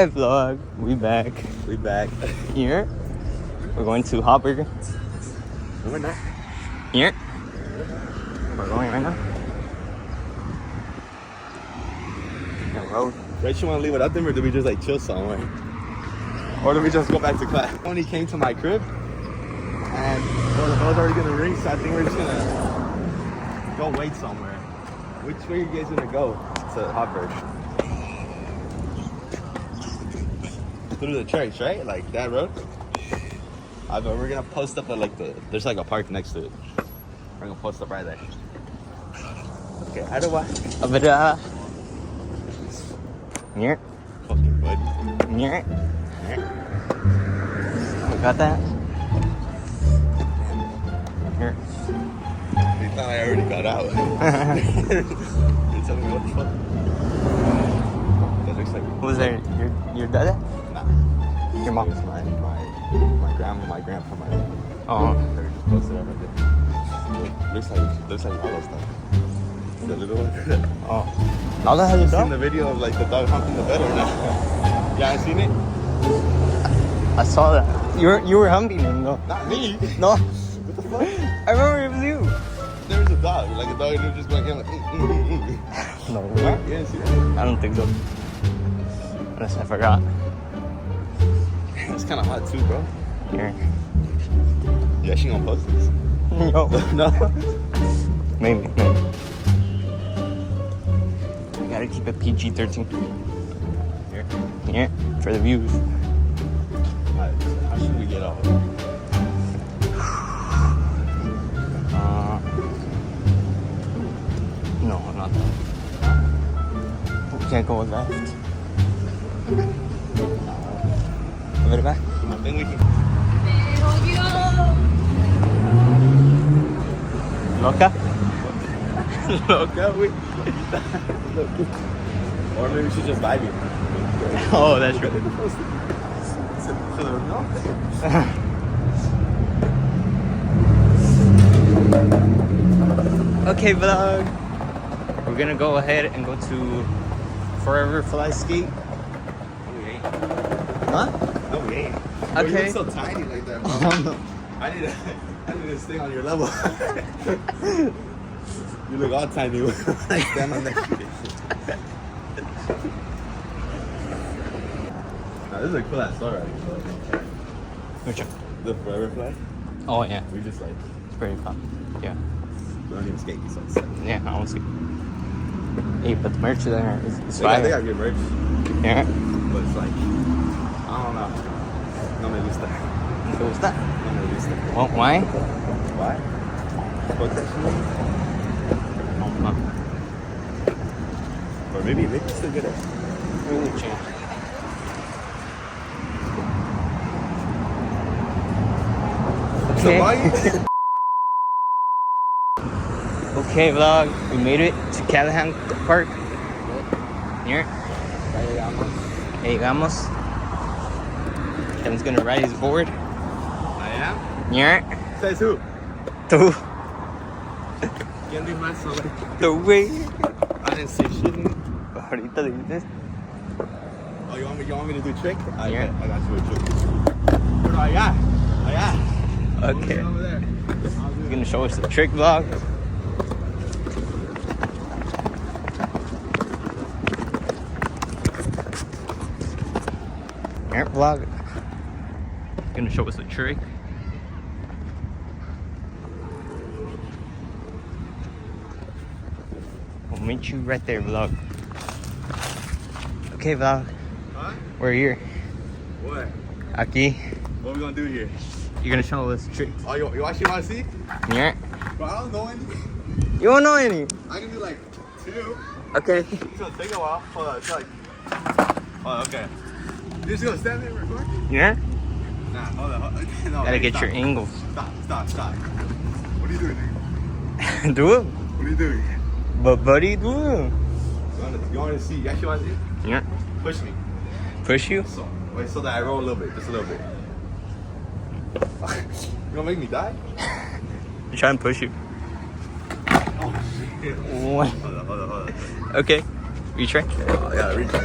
Hey vlog, we back. We back. Here, we're going to Hot Burger. We're not. Here, we're going right now. The road. Rach, you want to leave it up there, or do we just like chill somewhere? Or do we just go back to class? When he came to my crib, and the bell's already gonna ring, so I think we're just gonna go wait somewhere. Which way you guys gonna go to Hot Burger? Through the church, right? Like that road? But we're gonna post up at like there's like a park next to it. We're gonna post up right there. Okay, how do I? Here. Fucking buddy. Here. We got that? Here. They thought I already got out. You tell me what the fuck? That looks like. Who's there? Your dad? Nah. Your mom? It's my grandma, my grandpa, my. Oh. They're just posted up right there. Looks like all those stuff. The little one. Oh. Lala has a You seen dog? the video of like the dog humping the bed or not? Yeah, I seen it. I saw that. You were humping him though. Not me. No. What the fuck? I remember it was you. There was a dog, like a dog that just going in like. No. Yeah, you didn't see that? I don't think so. Unless I forgot. It's kind of hot too, bro. Here. You actually gonna post this? No. No. Maybe. I gotta keep it PG-13. Here. Yeah, for the views. Alright, how should we get off? No, not that. We can't go left. Over the back? I think we can. Loca? Loca, we. Or maybe we should just vibe it. Oh, that's true. Okay, vlog. We're gonna go ahead and go to Forever Fly Skate. No, we ain't. Huh? No, we ain't. Okay. You look so tiny like that, bro. I need to stay on your level. You look all tiny when I stand on that shit. Nah, this is a cool ass store, right? Which one? The Forever Fly. Oh, yeah. We just like, It's pretty fun. Yeah. we don't even skate, so it's like. Yeah, I want to see. Hey, but the merch there is They got fire. good merch, Yeah. but it's like, I don't know. No me gusta. ¿Te gusta? No me gusta. Well, why? Why? Fuck that shit. Or maybe it's still good. Really change. So why? Okay, vlog. We made it to Callahan Park. Here. Ya llegamos. Kevin's gonna ride his board. I am? Here. Says who? Tú. ¿Quién dijo eso? Tú, güey. I didn't say shit. Ahorita dices. Oh, you want me to do a trick? Yeah. I got you a trick. Pero allá. Okay. Over there. He's gonna show us the trick vlog. Here, vlog. He's gonna show us the trick. We'll meet you right there, vlog. Okay, vlog. Huh? We're here. What? Aquí. What we gonna do here? You're gonna show us tricks. Oh, you actually want to see? Yeah. Bro, I don't know any. You don't know any? I can do like 2. Okay. It's gonna take a while. Hold on, it's like. Oh, okay. You just gonna stand there and record? Yeah? Nah, hold on. No, Gotta hey, get stop. your angles. Stop. What are you doing, nigga? Do it. What are you doing? But buddy, do it. You want to see? You actually want to see? Yeah. Push me. Push you? So, wait, so that I roll a little bit. Just a little bit. You gonna make me die? I'm trying to push you. Oh, shit. What? Hold on. Okay. Retry. Oh, yeah, reach out.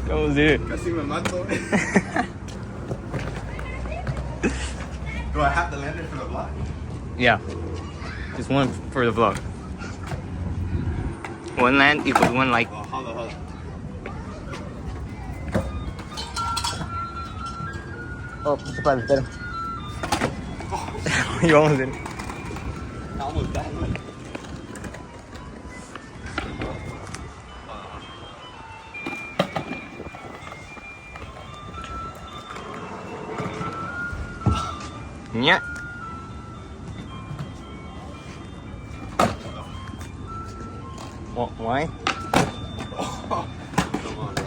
Vamos here. Casi me mato. Do I have to land it for the vlog? Yeah. Just one for the vlog. One land equals one like. Oh, hold on. Oh, push it by the better. You almost did it. I almost died. Yeah. Why? Come on, bro.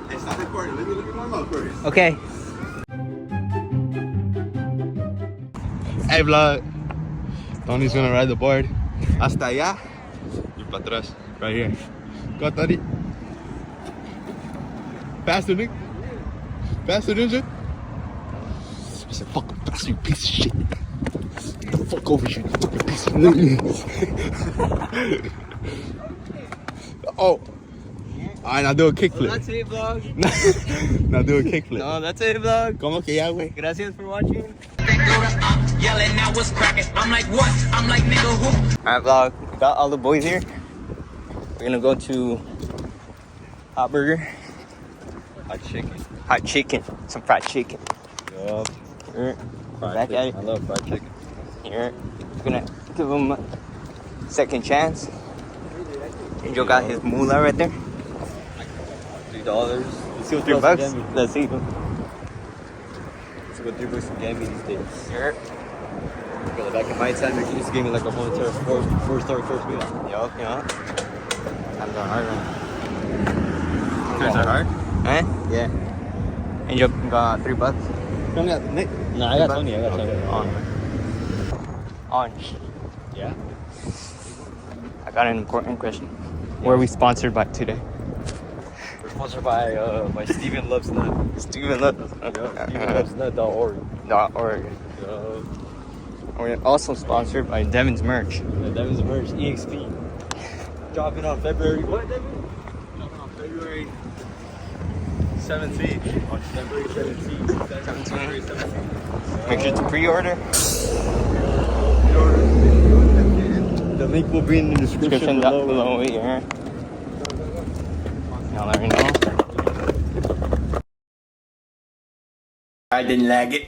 Hey, stop recording. Let me normal first. Okay. Hey, vlog. Tony's gonna ride the board. Hasta allá. Y para atrás. Right here. Go, Tony. Faster, Nick. Faster, ninja. I said, fucking faster, you piece of shit. Get the fuck over here, you fucking piece of shit. Oh. Alright, now do a kickflip. That's it, vlog. Now do a kickflip. No, that's it, vlog. ¿Cómo que ya, güey? Gracias for watching. Yelling now what's cracking. I'm like, what? I'm like, nigga, who? Alright, vlog. We got all the boys here. We're gonna go to Hot Burger. Hot chicken. Hot chicken. Some fried chicken. Yup. Here. Fried Back chicken. at it. I love fried chicken. Here. We're gonna give him a second chance. Angel got his moolah right there. $3. Let's see what $3. Let's see. Let's see what $3 can get me these days. Here. Because back in my time, you just gave me like a whole entire four-star course meal. Yup. Times are hard, man. Times are hard? Eh? Yeah. Angel got $3. You only got Nick? No, I got 20. I got 20. On. Yeah? I got an important question. Where are we sponsored by today? We're sponsored by Steven Loves Nut. Steven Loves. StevenLovesNut.org. .org. We're also sponsored by Devins merch. Devins merch, EXP. Dropping on February. What, Devin? Dropping on February 17th. On February 17th. February 17th. Make sure to pre-order. The link will be in the description Down below. Yeah. Y'all let me know. I didn't lag it.